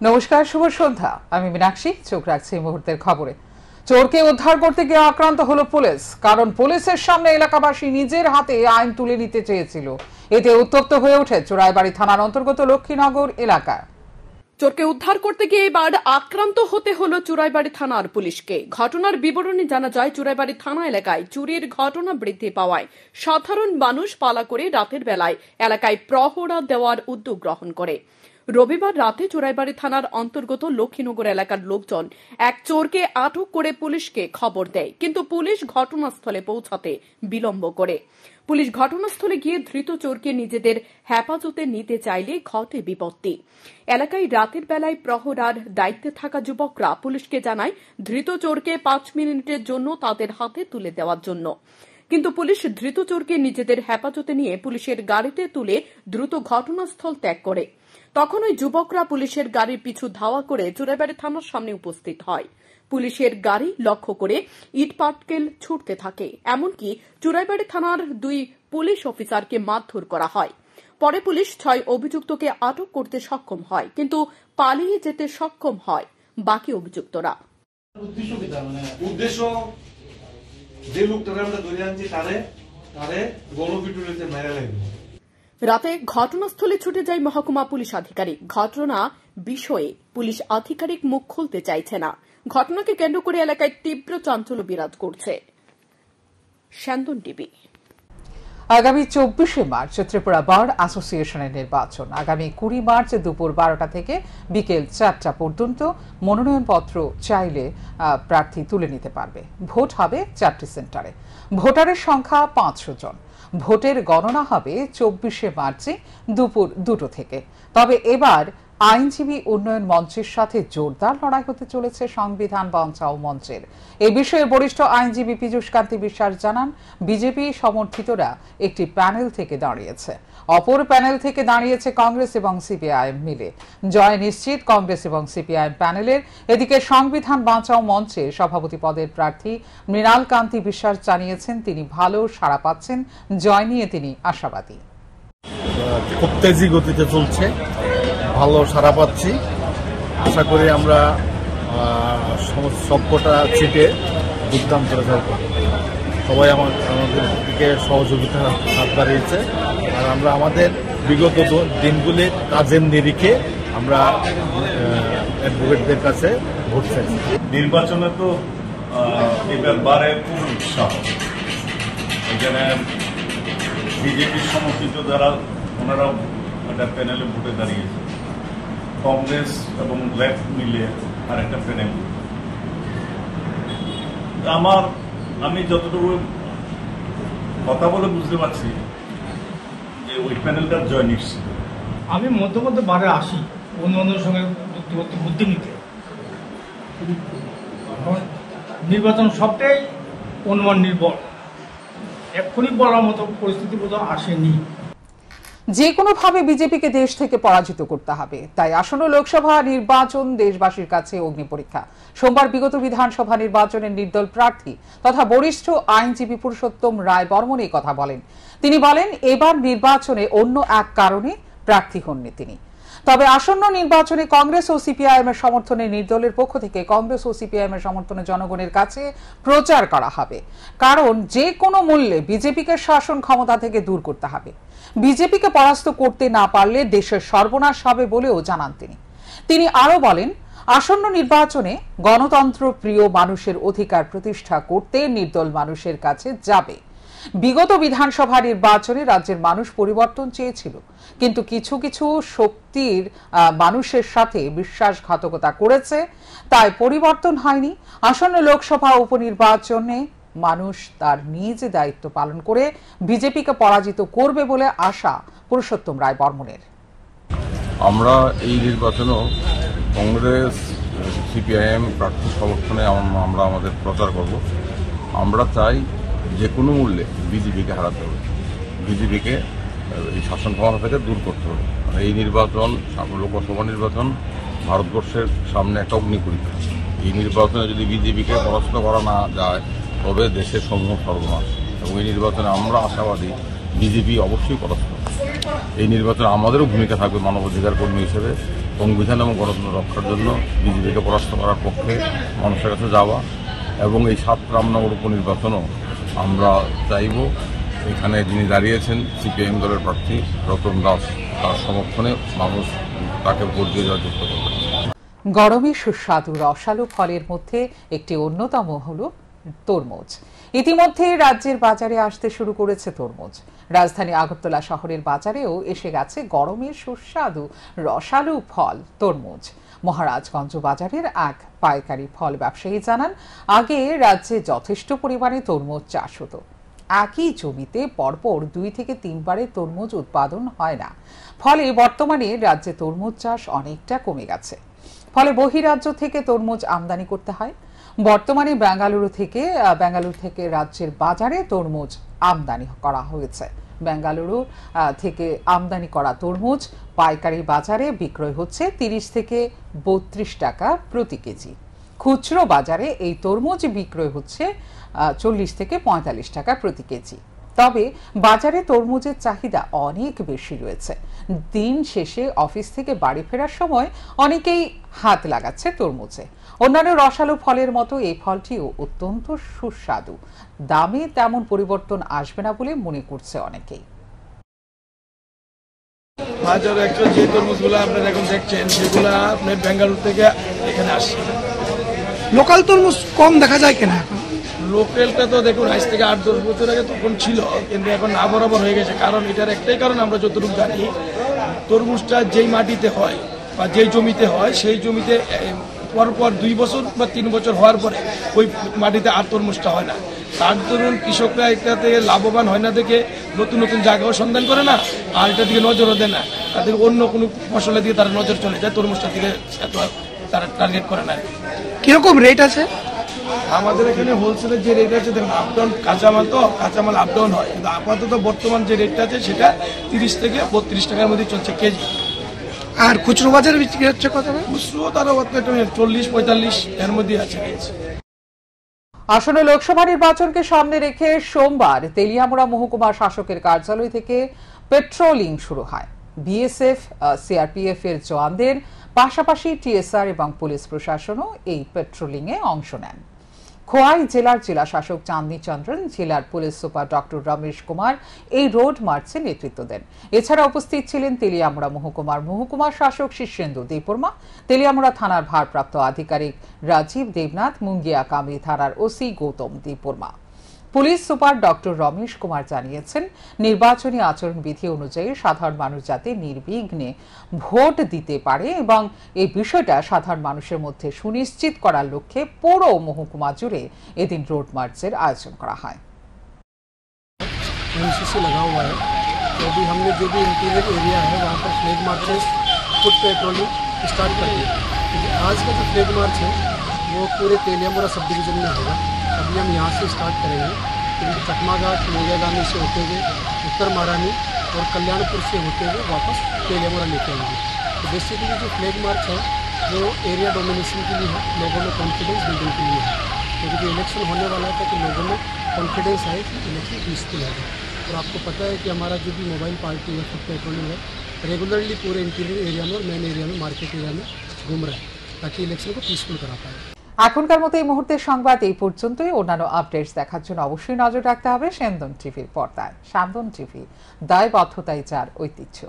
নমস্কার, শুভ সন্ধ্যা। আমি মীনাক্ষী, চোখ রাখছি মুহূর্তের খবরে। চোরকে উদ্ধার করতে গিয়ে আক্রান্ত হলো পুলিশ, কারণ পুলিশের সামনে এলাকাবাসী নিজের হাতে আইন তুলে নিতে চেয়েছিল। এতে উত্তপ্ত হয়ে ওঠে চোরাইবাড়ি থানার অন্তর্গত লক্ষ্মীনগর এলাকা। চোরকে উদ্ধার করতে গিয়ে এবার আক্রান্ত হতে হলো চোরাইবাড়ি থানার পুলিশকে। ঘটনার বিবরণী জানা যায়, চোরাইবাড়ি থানা এলাকায় চুরির ঘটনা বৃদ্ধি পাওয়ায় সাধারণ মানুষ পালা করে রাতের বেলায় এলাকায় প্রহরা দেওয়ার উদ্যোগ গ্রহণ করে। রবিবার রাতে চোরাইবাড়ি থানার অন্তর্গত লক্ষ্মীনগর এলাকার লোকজন এক চোরকে আটক করে পুলিশকে খবর দেয়, কিন্তু পুলিশ ঘটনাস্থলে পৌঁছাতে বিলম্ব করে। পুলিশ ঘটনাস্থলে গিয়ে ধৃত চোরকে নিজেদের হেফাজতে নিতে চাইলে ঘটে বিপত্তি। এলাকায় রাতের বেলায় প্রহরার দায়িত্বে থাকা যুবকরা পুলিশকে জানায় ধৃত চোরকে 5 মিনিটের জন্য তাদের হাতে তুলে দেওয়ার জন্য, কিন্তু পুলিশ ধৃত চোরকে নিজেদের হেফাজতে নিয়ে পুলিশের গাড়িতে তুলে দ্রুত ঘটনাস্থল ত্যাগ করে। তখন ওই যুবকরা পুলিশের গাড়ির পিছু ধাওয়া করে চোরাইবাড়ি থানার সামনে উপস্থিত হয়। পুলিশের গাড়ি লক্ষ্য করে ইট পাটকেল ছুটতে থাকে, এমনকি চোরাইবাড়ি থানার 2 পুলিশ অফিসারকে মারধর করা হয়। পরে পুলিশ 6 অভিযুক্তকে আটক করতে সক্ষম হয়, কিন্তু পালিয়ে যেতে সক্ষম হয় বাকি অভিযুক্তরা। উদ্দেশ্য যে লোকটাকে আমরা ধরে আনছি তারে গণপিটুনিতে মেরে লাগবে। রাতে ঘটনাস্থলে ছুটে যায় মহকুমা পুলিশ আধিকারিক। ঘটনা বিষয়ে পুলিশ আধিকারিক মুখ খুলতে চাইছে না। ঘটনাকে কেন্দ্র করে এলাকায় তীব্র চাঞ্চল্য বিরাজ করছে। শান্তন টিভি। আগামী 24শে মার্চ ত্রিপুরা বার অ্যাসোসিয়েশনের নির্বাচন। আগামী 20 মার্চ দুপুর 12টা থেকে বিকেল 4টা পর্যন্ত মনোনয়নপত্র চাইলে প্রার্থী তুলে নিতে পারবে। ভোট হবে 4টি সেন্টারে। ভোটারের সংখ্যা 500 জন। ভোটের গণনা হবে 24শে মার্চে দুপুর 2টো থেকে। তবে এবার আইনজীবী উন্নয়ন মঞ্চের সাথে জোরদার লড়াই হতে চলেছে সংবিধান বাঁচাও মঞ্চের। এ বিষয়ে বরিষ্ঠ আইনজীবী পীযূষ কান্তি বিশ্বাস জানান, বিজেপি সমর্থিতরা একটি প্যানেল থেকে দাঁড়িয়েছে, অপর প্যানেল থেকে দাঁড়িয়েছে কংগ্রেস এবং সিপিআইএম মিলে। জয় নিশ্চিত কংগ্রেস এবং সিপিআইএম প্যানেলের। এদিকে সংবিধান বাঁচাও মঞ্চে সভাপতি পদের প্রার্থী মৃণাল কান্তি বিশ্বাস জানিয়েছেন তিনি ভালো সাড়া পাচ্ছেন। জয় নিয়ে তিনি আশাবাদী। খুব তেজি গতিতে চলছে, ভালো সাড়া পাচ্ছি। আশা করি আমরা সবকটা সিটে দুর্দান্ত রেজাল্ট করব। সবাই আমাদের দিকে সহযোগিতা হাত বাড়িয়েছে, আর আমরা আমাদের বিগত দিনগুলির কাজের নিরিখে আমরা অ্যাডভোকেটদের কাছে ভোট চাইছি। নির্বাচনে তো এবার বারে খুব উৎসাহ। এখানে বিজেপির সমর্থিত যারা ওনারাও একটা প্যানেলে ভোটে দাঁড়িয়েছে, কংগ্রেস এবং লেফট মিলে আর একটা প্যানেল। আমি যতটুকু কথা বলে বুঝতে পারছি যে ওই প্যানেলটার জয় নিশ্চিত। আমি মধ্যে মধ্যে বারে আসি অন্যদের সঙ্গে বুদ্ধি নিতে। নির্বাচন সবটাই অনুমান নির্ভর, এক্ষুনি বলার মতো পরিস্থিতি বোধহয় আসেনি। যে কোনোভাবে বিজেপিকে দেশ থেকে পরাজিত করতে হবে, তাই আসন্ন লোকসভা নির্বাচন দেশবাসীর কাছে অগ্নি পরীক্ষা। সোমবার বিগত বিধানসভা নির্বাচনের নির্দল প্রার্থী তথা বরিষ্ঠ আইনজীবী পুরুষোত্তম রায় বর্মন এই কথা বলেন। তিনি বলেন, এবার নির্বাচনে অন্য এক কারণে প্রার্থী হননি তিনি। তবে আসন্ন নির্বাচনে কংগ্রেস ও সিপিআইএম এর সমর্থনে নির্দলের পক্ষ থেকে কংগ্রেস ও সিপিআইএম এর সমর্থনে জনগণের কাছে প্রচার করা হবে, কারণ যে কোনো মূল্যে বিজেপিকে শাসন ক্ষমতা থেকে দূর করতে হবে। বিজেপিকে পরাস্ত করতে না পারলে দেশের সর্বনাশ হবে বলেও জানান তিনি আরো বলেন, আসন্ন নির্বাচনে গণতন্ত্র প্রিয় মানুষের অধিকার প্রতিষ্ঠা করতে নির্দল মানুষের কাছে যাবে। বিগত বিধানসভা নির্বাচনে রাজ্যের মানুষ পরিবর্তন চেয়েছিল, কিন্তু কিছু কিছু শক্তির মানুষের সাথে বিশ্বাসঘাতকতা করেছে, তাই পরিবর্তন হয়নি। আসন্ন লোকসভা উপনির্বাচনে মানুষ তার নিজ দায়িত্ব পালন করে বিজেপিকে পরাজিত করবে বলে আশা পুরুষোত্তম রায় বর্মনের। আমরা এই নির্বাচনেও কংগ্রেস সিপিআইএম প্রার্থী সমর্থনে আমরা আমাদের প্রচার করব। আমরা চাই যে কোনো মূল্যে বিজেপিকে হারাতে হবে, বিজেপিকে এই শাসন ক্ষমতা থেকে দূর করতে হবে। এই নির্বাচন, লোকসভা নির্বাচন ভারতবর্ষের সামনে একটা অগ্নি পরীক্ষা। এই নির্বাচনে যদি বিজেপিকে পরাস্ত করা না যায় তবে দেশের সমূহ সর্বনাশ, এবং এই নির্বাচনে আমরা আশাবাদী বিজেপি অবশ্যই পরাস্ত। এই নির্বাচনে আমাদেরও ভূমিকা থাকবে মানবাধিকার কর্মী হিসেবে। সংবিধান এবং গণতন্ত্র রক্ষার জন্য বিজেপিকে পরাস্ত করার পক্ষে মানুষের কাছে যাওয়া এবং এই 7 রামনগর উপনির্বাচনও আমরা চাইব এখানে যিনি দাঁড়িয়েছেন সিপিআইএম দলের প্রার্থী রতন দাস, তার সমর্থনে মানুষ তাকে ভোট দিয়ে জয়যুক্ত করবে। গরমে সুস্বাদু রসালো ফলের মধ্যে একটি অন্যতম হল তরমুজ। ইতিমধ্যে রাজ্যের বাজারে আসতে শুরু করেছে তরমুজ। রাজধানী আগরতলা শহরের বাজারেও এসে গেছে গরমের সুস্বাদু রসালো ফল তরমুজ। মহারাজগঞ্জ বাজারের এক পাইকারি ফল ব্যবসায়ী জানান, আগে রাজ্যে যথেষ্ট পরিমাণে তরমুজ চাষ হতো। একই জমিতে পরপর 2 থেকে 3 বারে তরমুজ উৎপাদন হয় না, ফলে বর্তমানে রাজ্যে তরমুজ চাষ অনেকটা কমে গেছে। ফলে বহিরাজ্য থেকে তরমুজ আমদানি করতে হয়। বর্তমানে বেঙ্গালুরু থেকে রাজ্যের বাজারে তরমুজ আমদানি করা হয়েছে। বেঙ্গালুরু থেকে আমদানি করা তরমুজ পাইকারি বাজারে বিক্রয় হচ্ছে 30 থেকে 32 টাকা প্রতি কেজি। খুচরো বাজারে এই তরমুজ বিক্রয় হচ্ছে 40 থেকে 45 টাকা প্রতি কেজি। তবে বাজারে তরমুজের চাহিদা অনেক বেশি রয়েছে। দিন শেষে অফিস থেকে বাড়ি ফেরার সময় অনেকেই হাত লাগাচ্ছে তরমুজে। অন্যান্য রসালো ফলের মতো এই ফলটিও অত্যন্ত সুস্বাদু। দামে তেমন পরিবর্তন আসবে না বলে মনে করছে অনেকেই। বাজারে একটা যে তরমুজগুলো আপনারা এখন দেখছেন সেগুলো আপনার বেঙ্গালুরু থেকে এখানে আসছে। লোকাল তরমুজ কম দেখা যায় কেনা এখন? লোকালটা তো দেখুন আজ থেকে 8-10 বছর আগে তখন ছিল, কিন্তু এখন না বরাবর হয়ে গেছে। কারণ এটার একটাই কারণ, আমরা যতটুকু জানি তরমুজটা যেই মাটিতে হয় বা যেই জমিতে হয় সেই জমিতে পরপর 2 বছর বা 3 বছর হওয়ার পরে ওই মাটিতে আর তরমুজটা হয় না। তার দরুন কৃষকরা এটাতে লাভবান হয় না দেখে নতুন নতুন জায়গাও সন্ধান করে না, আর এটার দিকে নজরও দেয় না। তাদের অন্য কোনো ফসলের দিকে তারা নজর চলে যায়, তরমুজটার দিকে এত তারা টার্গেট করে না। কিরকম রেট আছে? আমাদের এখানে হোলসেলের যে রেট আছে দেখুন, আপডাউন কাঁচামাল তো কাঁচামাল আপডাউন হয়, কিন্তু আপাতত বর্তমান যে রেটটা আছে সেটা 30 থেকে 32 টাকার মধ্যে চলছে কেজি। আর খুচরো বাজারে বিক্রি হচ্ছে কত? খুচরো তারা 40-45 এর মধ্যে আছে। আসন্ন লোকসভা নির্বাচনকে সামনে রেখে সোমবার তেলিয়ামুড়া মহকুমা শাসকের কার্যালয় থেকে পেট্রোলিং শুরু হয়। বিএসএফ, সিআরপিএফ এর জওয়ানদের পাশাপাশি টিএসআর এবং পুলিশ প্রশাসনও এই পেট্রোলিং এ অংশ নেন। খোয়াই জেলার জেলা শাসক চাঁদনী চন্দ্রন, জেলার police super doctor Ramesh Kumar এই রোড মার্চে নেতৃত্ব দেন। এছাড়া উপস্থিত ছিলেন তেলিয়ামুড়া মহকুমা শাসক শীর্ষেন্দু দেববর্মা, তেলিয়ামুড়া থানার ভারপ্রাপ্ত আধিকারিক রাজীব দেবনাথ, মুঙ্গিয়া কামরি থানার OC Gautam Debbarma. Police super doctor Ramesh Kumar জানিয়েছেন, নির্বাচনী আচরণবিধি অনুযায়ী সাধারণ মানুষ যাতে নির্বিঘ্নে ভোট দিতে পারে এবং এই বিষয়টা সাধারণ মানুষের মধ্যে সুনিশ্চিত করার লক্ষ্যে পুরো মহকুমা জুড়ে এদিন রোড মার্চের আয়োজন করা হয়। एनसीसी लगा हुआ है, तो अभी हमने जो भी इंटीरियर एरिया है वहाँ पर flag marches, foot patrolling start कर दी। आज का जो फ्लैग मार्च है वो पूरे तेलियामुड़ा सब डिवीज़न में होगा। अभी हम यहाँ से स्टार्ट करेंगे, क्योंकि चकमा घाट, मोजागामी से होते हुए उत्तर महारानी और कल्याणपुर से होते हुए वापस तेलियामुड़ा लेके आएंगे। तो बेसिकली जो फ्लैग मार्च है वो एरिया डोमिनेशन के लिए है, लोगों में कॉन्फिडेंस बिल्डिंग के लिए है, क्योंकि इलेक्शन होने वाला था कि लोगों में कॉन्फिडेंस आए कि इलेक्शन पीसफुल होगा। और आपको पता है कि हमारा जो भी मोबाइल पार्टी है, फुट पेट्रोलिंग है, रेगुलरली पूरे इंटीरियर एरिया में और मेन एरिया में, मार्केट एरिया में घूम रहा है, ताकि इलेक्शन को पीसफुल करा पाए। এখনকার মতো এই মুহূর্তের সংবাদ এই পর্যন্তই। অন্যান্য আপডেটস দেখার জন্য অবশ্যই নজর রাখতে হবে স্যান্দন টিভির পর্দায়। স্যান্দন টিভি, দায়বদ্ধতাই যার ঐতিহ্য।